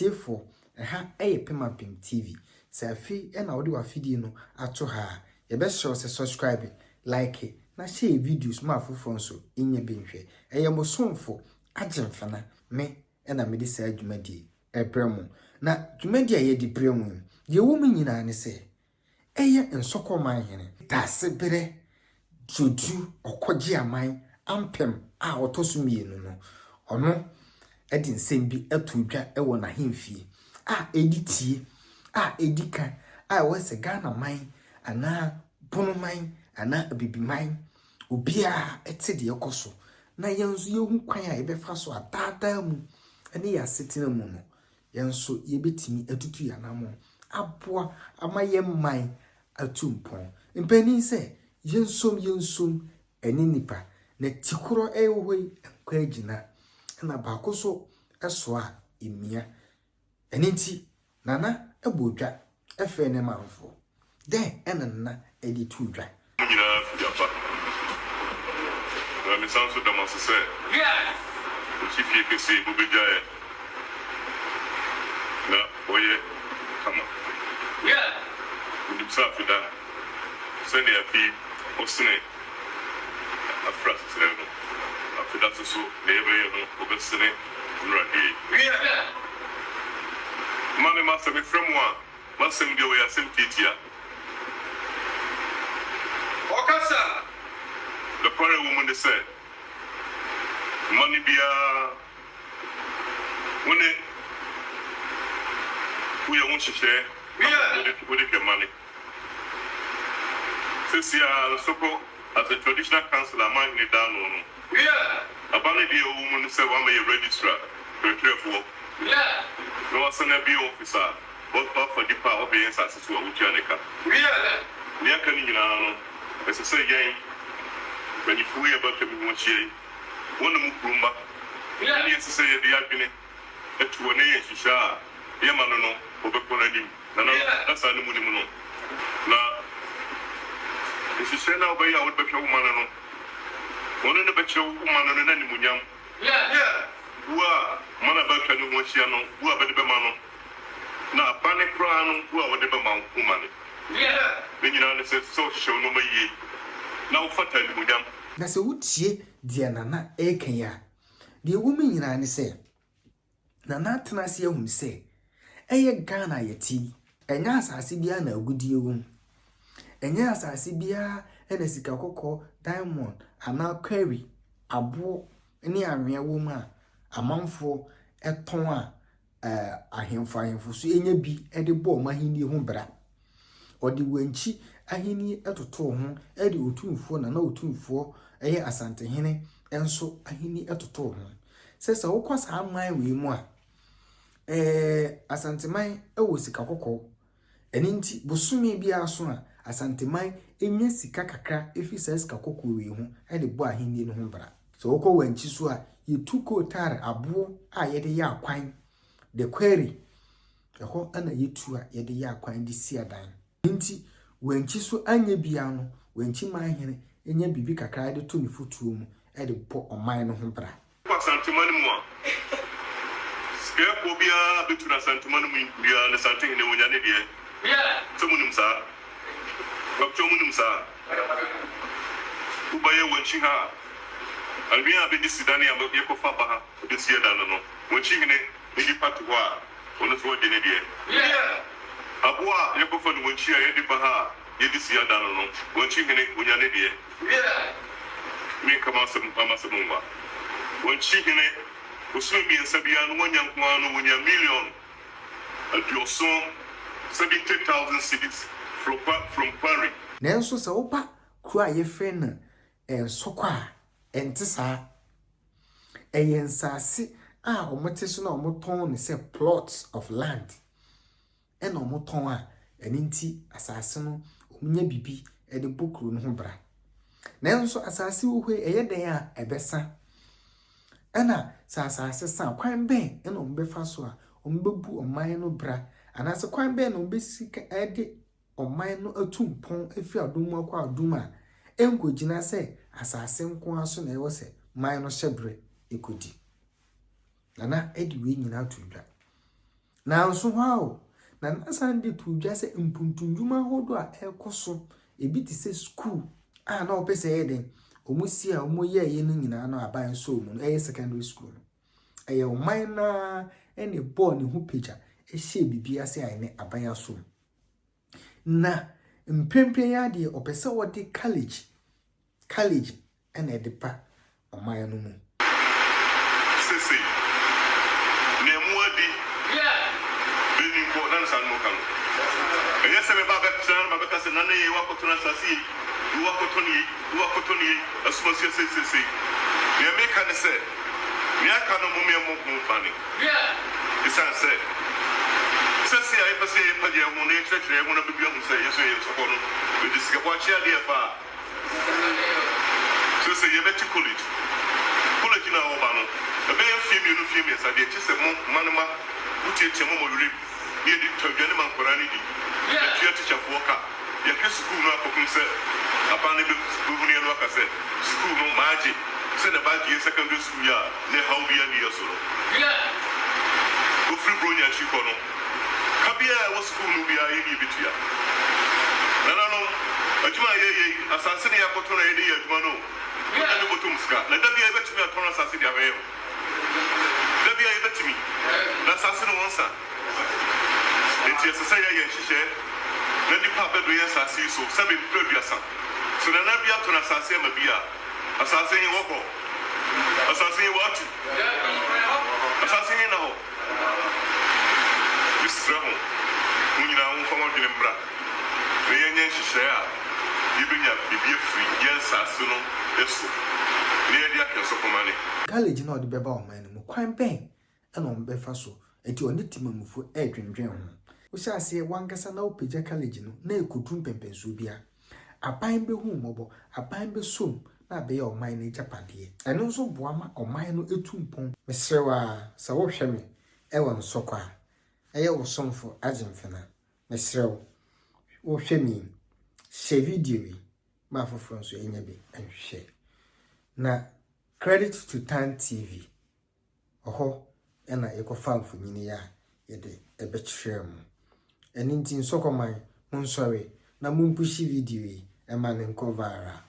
Atiefo ha Pemapem TV. Safi ena wode wa fidie no ato ha. Ye be show se subscribe, like na share videos ma afofo nso enye benhwe. Mo somfo agemfana me ena me de sa adwumadi ebremu. Na dwumadi ye di bremu. Ye wo me nyina ne se Nsawkaw Manhene Daasebre Okogyeaman Ampem a otoso mienu no ono edi nsem bi atudwa ewo na hemfie a editie a edika a wese Ghana man ana bono man ana abibiman obia ete de ekoso na yenso yehu kwan a yebefa so adada mu ene ya setina mu no yenso yebetimi atutu yanamo aboa amaye man atumpon mpani se yensom eni nipa na tikuro ehoi kwa agina na baako so eso a emia enti nana ebodwa efe ne manfo den enana edi tudwa nyina fiapa na misanso damas se chifie kesi bubejae na oye kama Nimsafida send ya fi osine afras seno afida so nebe no obesine nradi mame masa me fremwa masem de we asem titia okasa the poor woman they said money bia wone uya wonhihye we the money. Since you are as a traditional councillor, man in down on. A banner be a woman say one may registrar, very careful. No one send a B officer, but for the power of the answers to a Wuchanica. Near Canino, as I say, gang, when you feel about the Muchi, one of Mukumba, yes, to say the Alpine, at 2 a.m. Shisha, Yamano, Obekonadim. That's all the money. Now, if you say now, by our better woman, one of the better woman and any munyam. Who are Manabakan, Moshiano, who are the Bemano. Now, panic crown, who are the Bemon woman. Then you know, says so show no way. Now, for tell you, munyam. That's a wood she, dear Nana Ekenya. The woman in Annie say, Nana Tanasia whom say, Ghana yeti. Enya asase bia na agudie wom enya asase bia ena sika kokko diamond ana quarry abo ene anwea wom a amanfo eton a ahemfo so enya bi ede bo mahini ho bra odi wanchi ahini etoto ho ede otumfo na otumfo eye asantehene enso ahini etoto ho sesa wokwasa aman we mu a asanteman ewo sika kokko eninti bosumi bia so a asanteman enya sika kakra efisa sika kokko we hu ede bo ahenni no ho bra so wokọ wanchi so a yetuko tar abo a yede ya akwan the query eho ana yetu a yede ya akwan di si adan nti wanchi so anya bia no wanchi manhene enya bibi kakra de to ni fotuo mu ede bo oman no ho bra asanteman mu a spare kobia betuna asanteman mu bia na santehene wonyane de somunum sa wakchomunum sa ubaye wanchi ha albi abi disidani am yekofa ba ha disia dan no wanchi hene ni patu wa ono so de ne de abua yekofa no wanchi a yedi ba ha yedi sia dan no wanchi hene wonyane de mi kama samumba wanchi hene usumi bi nsabia no wanyanko no wonya million adioso 70,000 cities from Paris. Nenso se wopa kura ye friend Nsawkaw entisa ensase a omote so na omoton ne se plots of land ena omoton a eninti asase no omunya bibi e de bokru no ho bra nenso asase wo hwe eyeden a ebesa ena asase sa kwan ben ena ombefa so a ombebu oman no bra anase kwan ben no besika ede oman no atumpon afi adom akwa adom a enkogina se asase nko aso na ewo se man no hyebre ekodi nana edi we nyina atudwa na nso hwa na nasande to dwa se mpuntundwuma hodo a ekoso ebi ti se school na opese yeden omusi a omoye ye no nyina na aban so mu no secondary school eye oman na ene ball ne hu picture ehye bibia se ayene aban aso na mpempen ya de opese wode college ene de pa oman no mu sisi ne muadi bini ko nan san mo kan eye se me ba ka se nan ye wa ko tuna sasi wa ko toni asuma sisi ne me kan se me aka no mo me mo fani isan se sisi ay pase pa je mo ne chechre mo na bibia mo se yeso yeso ko no we disika kwa chia de fa sisi ye beti college na oba no ebe fie sa de chise mo manema utie mo yuri ye di todwane man korani di ya tia teacher fo ka ya ke school no akokun se abane be buhuni no aka se school no maaji se na baji secondary school ya ne how be ya soro go free bronya chi ko no kabia wo school no bia ye ni bitua na ajuma ye asase ne yakoto na ye ni ajuma no na botum ska na dabia ye betumi atona asase dia we dabia ye betumi na asase no wonsa enti asase ye hihye na nipa bedo ye asase so sabe producer so na bia atona asase ma bia asase ye woko asase ye watu asase ye na ho bisraho munyina won fama dwene mbra na ye nya hihye a ibinya bibie free yes asuno eso ne dia keso komane college na odi beba o man mu kwan ben na o mbefa so enti oni timamufu edwendwen ho wo sha ase wankasa na opagya college no na ekotu pempenso bia aban be hu mobo aban be som na be ya o man na japade eno nso boama o man no etumpon mesrewa sa wo hwe me ewo nsokwa eye wo somfo agimfena mesrew wo hwe mi share video yi ma foforo so enya bi enhwe na credit to Tan TV oho ena ekofa mfonyini ya yede ebechire mu eni nti nsokoma mun sorry na mun pushi video yi e ma ne nko viral